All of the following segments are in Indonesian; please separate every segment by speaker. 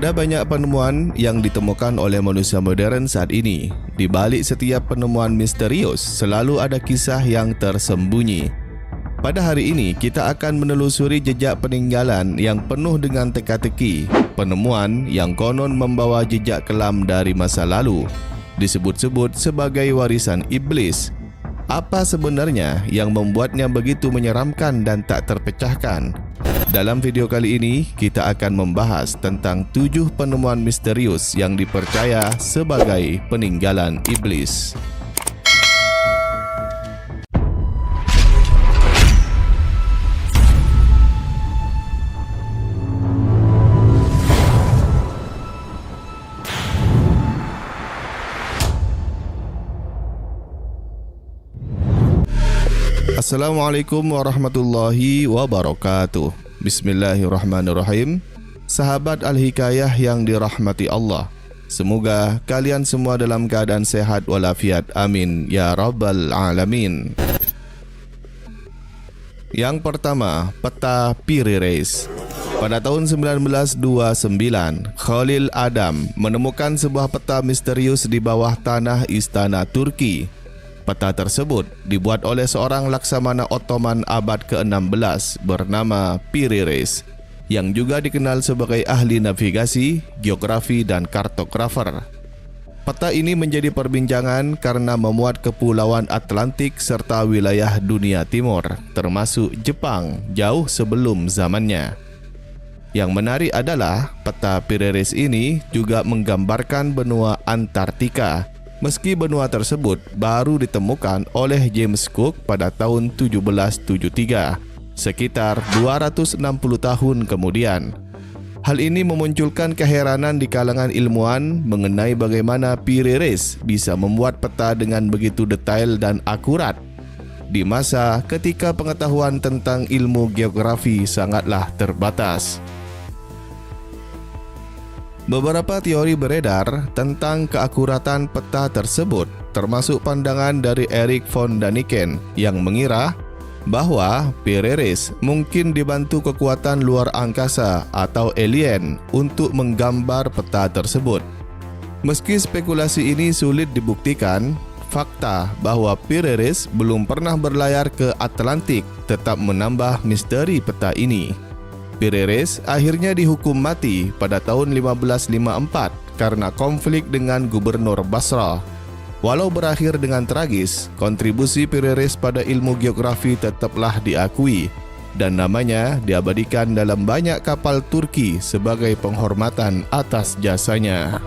Speaker 1: Ada banyak penemuan yang ditemukan oleh manusia modern saat ini. Di balik setiap penemuan misterius, selalu ada kisah yang tersembunyi. Pada hari ini, kita akan menelusuri jejak peninggalan yang penuh dengan teka-teki. Penemuan yang konon membawa jejak kelam dari masa lalu, disebut-sebut sebagai warisan iblis. Apa sebenarnya yang membuatnya begitu menyeramkan dan tak terpecahkan? Dalam video kali ini, kita akan membahas tentang 7 penemuan misterius yang dipercaya sebagai peninggalan iblis. Assalamualaikum warahmatullahi wabarakatuh. Bismillahirrahmanirrahim. Sahabat Al-Hikayah yang dirahmati Allah, semoga kalian semua dalam keadaan sehat walafiat. Amin ya rabbal alamin. Yang pertama, peta Piri Reis. Pada tahun 1929, Khalil Adam menemukan sebuah peta misterius di bawah tanah istana Turki. Peta tersebut dibuat oleh seorang laksamana Ottoman abad ke-16 bernama Piri Reis, yang juga dikenal sebagai ahli navigasi, geografi, dan kartografer. Peta ini menjadi perbincangan karena memuat kepulauan Atlantik serta wilayah dunia timur, termasuk Jepang, jauh sebelum zamannya. Yang menarik adalah peta Piri Reis ini juga menggambarkan benua Antartika, meski benua tersebut baru ditemukan oleh James Cook pada tahun 1773, sekitar 260 tahun kemudian. Hal ini memunculkan keheranan di kalangan ilmuwan mengenai bagaimana Piri Reis bisa membuat peta dengan begitu detail dan akurat di masa ketika pengetahuan tentang ilmu geografi sangatlah terbatas. Beberapa teori beredar tentang keakuratan peta tersebut, termasuk pandangan dari Erik von Daniken yang mengira bahwa Piri Reis mungkin dibantu kekuatan luar angkasa atau alien untuk menggambar peta tersebut. Meski spekulasi ini sulit dibuktikan, fakta bahwa Piri Reis belum pernah berlayar ke Atlantik tetap menambah misteri peta ini. Piri Reis akhirnya dihukum mati pada tahun 1554 karena konflik dengan gubernur Basra. Walau berakhir dengan tragis, kontribusi Piri Reis pada ilmu geografi tetaplah diakui dan namanya diabadikan dalam banyak kapal Turki sebagai penghormatan atas jasanya.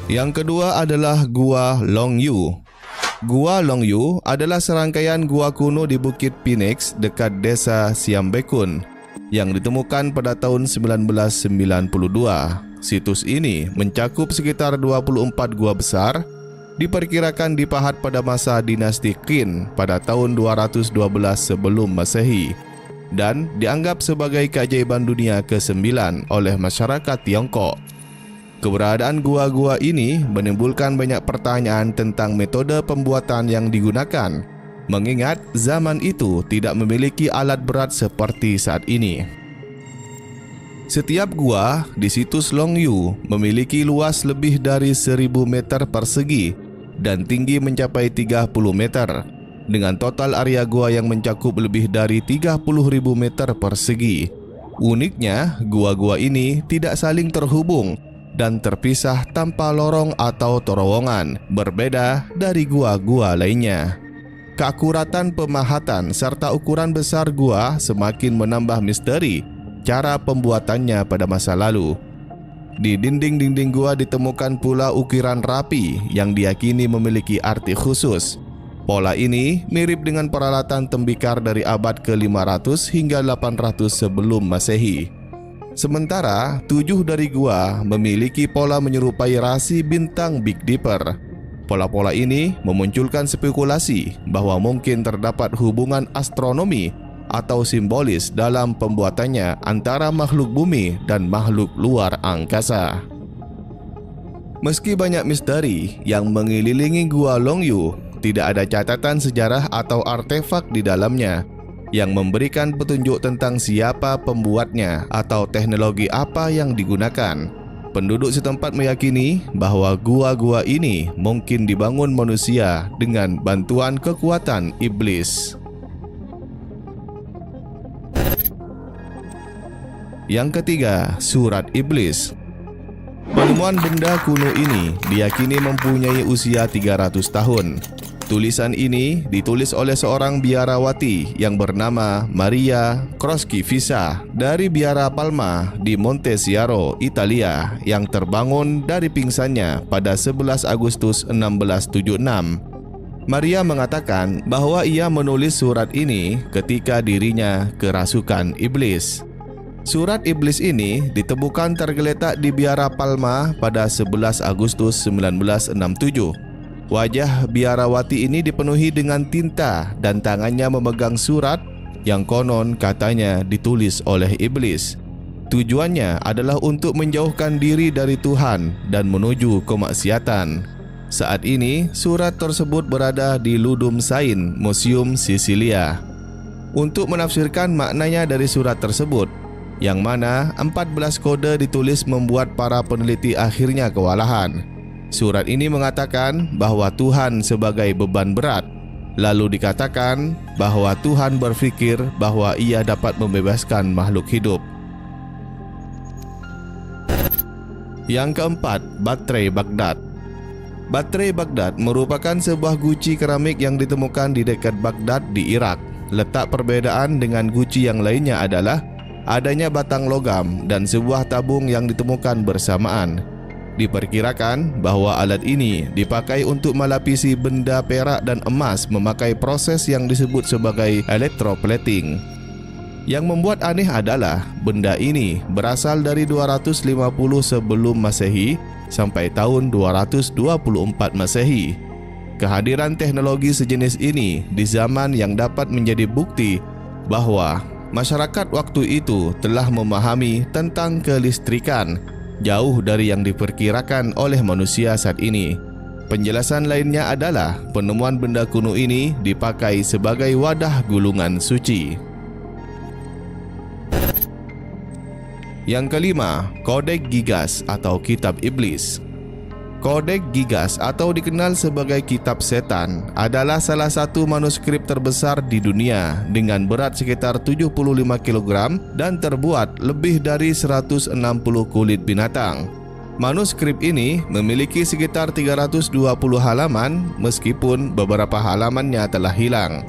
Speaker 1: Yang kedua adalah Gua Longyu. Gua Longyu adalah serangkaian gua kuno di Bukit Phoenix dekat desa Siambekun yang ditemukan pada tahun 1992. Situs ini mencakup sekitar 24 gua besar, diperkirakan dipahat pada masa dinasti Qin pada tahun 212 sebelum Masehi dan dianggap sebagai keajaiban dunia ke-9 oleh masyarakat Tiongkok. Keberadaan gua-gua ini menimbulkan banyak pertanyaan tentang metode pembuatan yang digunakan, mengingat zaman itu tidak memiliki alat berat seperti saat ini. Setiap gua di situs Longyu memiliki luas lebih dari 1000 meter persegi dan tinggi mencapai 30 meter, dengan total area gua yang mencakup lebih dari 30.000 meter persegi. Uniknya, gua-gua ini tidak saling terhubung dan terpisah tanpa lorong atau terowongan, berbeda dari gua-gua lainnya. Keakuratan pemahatan serta ukuran besar gua semakin menambah misteri cara pembuatannya pada masa lalu. Di dinding-dinding gua ditemukan pula ukiran rapi yang diyakini memiliki arti khusus. Pola ini mirip dengan peralatan tembikar dari abad ke-500 hingga 800 sebelum Masehi. Sementara 7 dari gua memiliki pola menyerupai rasi bintang Big Dipper. Pola-pola ini memunculkan spekulasi bahwa mungkin terdapat hubungan astronomi atau simbolis dalam pembuatannya antara makhluk bumi dan makhluk luar angkasa. Meski banyak misteri yang mengelilingi Gua Longyu, tidak ada catatan sejarah atau artefak di dalamnya yang memberikan petunjuk tentang siapa pembuatnya atau teknologi apa yang digunakan. Penduduk setempat meyakini bahwa gua-gua ini mungkin dibangun manusia dengan bantuan kekuatan iblis. Yang ketiga, Surat Iblis. Penemuan benda kuno ini diyakini mempunyai usia 300 tahun. Tulisan ini ditulis oleh seorang biarawati yang bernama Maria Crocevisa dari Biara Palma di Montesiaro, Italia, yang terbangun dari pingsannya pada 11 Agustus 1676. Maria mengatakan bahwa ia menulis surat ini ketika dirinya kerasukan iblis. Surat iblis ini ditemukan tergeletak di Biara Palma pada 11 Agustus 1967. Wajah biarawati ini dipenuhi dengan tinta dan tangannya memegang surat yang konon katanya ditulis oleh iblis. Tujuannya adalah untuk menjauhkan diri dari Tuhan dan menuju kemaksiatan. Saat ini, surat tersebut berada di Ludum Sain, Museum Sisilia. Untuk menafsirkan maknanya dari surat tersebut, yang mana 14 kode ditulis membuat para peneliti akhirnya kewalahan. Surat ini mengatakan bahwa Tuhan sebagai beban berat. Lalu dikatakan bahwa Tuhan berpikir bahwa ia dapat membebaskan makhluk hidup. Yang keempat, baterai Baghdad. Baterai Baghdad merupakan sebuah guci keramik yang ditemukan di dekat Baghdad di Irak. Letak perbedaan dengan guci yang lainnya adalah adanya batang logam dan sebuah tabung yang ditemukan bersamaan. Diperkirakan bahwa alat ini dipakai untuk melapisi benda perak dan emas memakai proses yang disebut sebagai electroplating. Yang membuat aneh adalah benda ini berasal dari 250 sebelum Masehi sampai tahun 224 Masehi. Kehadiran teknologi sejenis ini di zaman yang dapat menjadi bukti bahwa masyarakat waktu itu telah memahami tentang kelistrikan, jauh dari yang diperkirakan oleh manusia saat ini. Penjelasan lainnya adalah penemuan benda kuno ini dipakai sebagai wadah gulungan suci. Yang kelima, Kodeks Gigas atau Kitab Iblis. Kodeks Gigas atau dikenal sebagai Kitab Setan adalah salah satu manuskrip terbesar di dunia dengan berat sekitar 75 kg dan terbuat lebih dari 160 kulit binatang. Manuskrip ini memiliki sekitar 320 halaman meskipun beberapa halamannya telah hilang.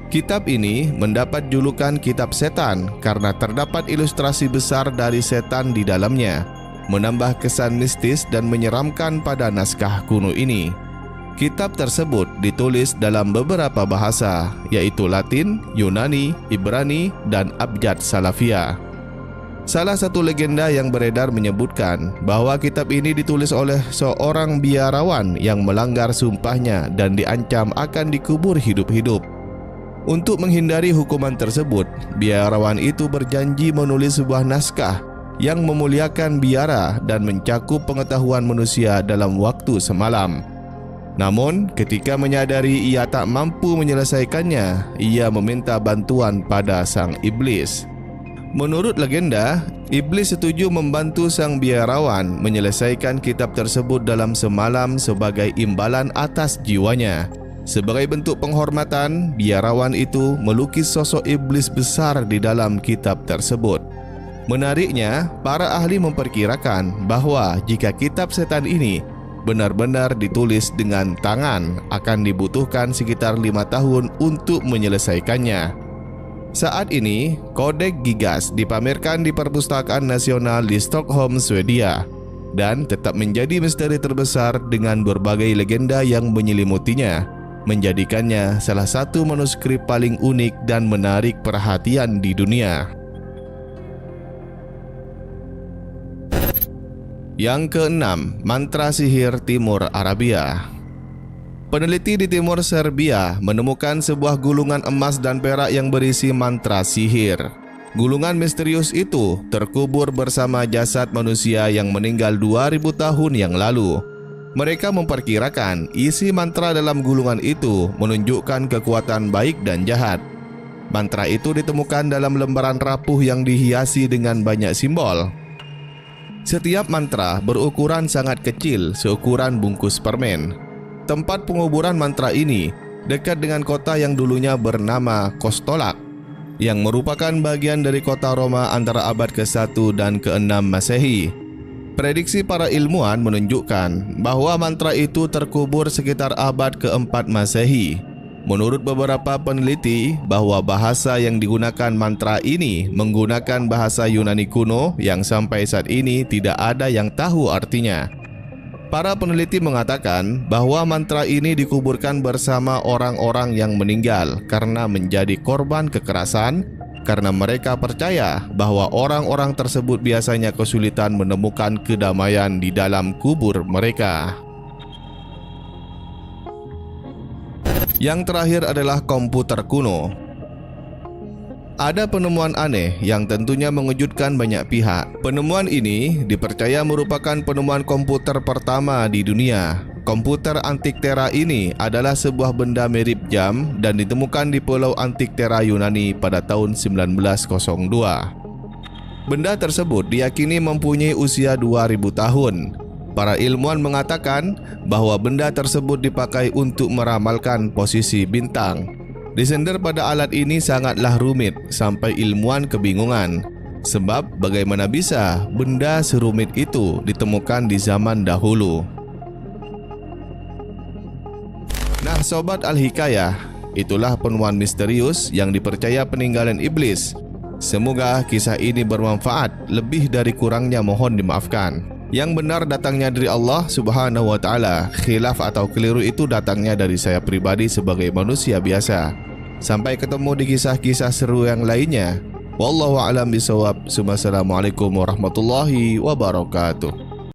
Speaker 1: Kitab ini mendapat julukan Kitab Setan karena terdapat ilustrasi besar dari setan di dalamnya, menambah kesan mistis dan menyeramkan pada naskah kuno ini. Kitab tersebut ditulis dalam beberapa bahasa, yaitu Latin, Yunani, Ibrani, dan Abjad Salafia. Salah satu legenda yang beredar menyebutkan bahwa kitab ini ditulis oleh seorang biarawan yang melanggar sumpahnya dan diancam akan dikubur hidup-hidup. Untuk menghindari hukuman tersebut, biarawan itu berjanji menulis sebuah naskah yang memuliakan biara dan mencakup pengetahuan manusia dalam waktu semalam. Namun, ketika menyadari ia tak mampu menyelesaikannya, ia meminta bantuan pada sang iblis. Menurut legenda, iblis setuju membantu sang biarawan menyelesaikan kitab tersebut dalam semalam sebagai imbalan atas jiwanya. Sebagai bentuk penghormatan, biarawan itu melukis sosok iblis besar di dalam kitab tersebut. Menariknya, para ahli memperkirakan bahwa jika kitab setan ini benar-benar ditulis dengan tangan, akan dibutuhkan sekitar 5 tahun untuk menyelesaikannya. Saat ini, Kodeks Gigas dipamerkan di Perpustakaan Nasional di Stockholm, Swedia, dan tetap menjadi misteri terbesar dengan berbagai legenda yang menyelimutinya, menjadikannya salah satu manuskrip paling unik dan menarik perhatian di dunia. Yang keenam, mantra sihir Timur Arabia. Peneliti di timur Serbia menemukan sebuah gulungan emas dan perak yang berisi mantra sihir. Gulungan misterius itu terkubur bersama jasad manusia yang meninggal 2000 tahun yang lalu. Mereka memperkirakan isi mantra dalam gulungan itu menunjukkan kekuatan baik dan jahat. Mantra itu ditemukan dalam lembaran rapuh yang dihiasi dengan banyak simbol. Setiap mantra berukuran sangat kecil, seukuran bungkus permen. Tempat penguburan mantra ini dekat dengan kota yang dulunya bernama Kostolak, yang merupakan bagian dari kota Roma antara abad ke-1 dan ke-6 Masehi. Prediksi para ilmuwan menunjukkan bahwa mantra itu terkubur sekitar abad ke-4 Masehi. Menurut beberapa peneliti, bahwa bahasa yang digunakan mantra ini menggunakan bahasa Yunani kuno yang sampai saat ini tidak ada yang tahu artinya. Para peneliti mengatakan bahwa mantra ini dikuburkan bersama orang-orang yang meninggal karena menjadi korban kekerasan, karena mereka percaya bahwa orang-orang tersebut biasanya kesulitan menemukan kedamaian di dalam kubur mereka. Yang terakhir adalah komputer kuno. Ada penemuan aneh yang tentunya mengejutkan banyak pihak. Penemuan ini dipercaya merupakan penemuan komputer pertama di dunia. Komputer Antikythera ini adalah sebuah benda mirip jam dan ditemukan di Pulau Antikythera Yunani pada tahun 1902. Benda tersebut diyakini mempunyai usia 2000 tahun. Para ilmuwan mengatakan bahwa benda tersebut dipakai untuk meramalkan posisi bintang. Disender pada alat ini sangatlah rumit sampai ilmuwan kebingungan. Sebab bagaimana bisa benda serumit itu ditemukan di zaman dahulu. Nah Sobat Al-Hikayah, itulah penemuan misterius yang dipercaya peninggalan iblis. Semoga kisah ini bermanfaat, lebih dari kurangnya mohon dimaafkan. Yang benar datangnya dari Allah Subhanahu wa Ta'ala, khilaf atau keliru itu datangnya dari saya pribadi sebagai manusia biasa. Sampai ketemu di kisah-kisah seru yang lainnya. Wallahu a'lam bishawab. Assalamualaikum warahmatullahi wabarakatuh.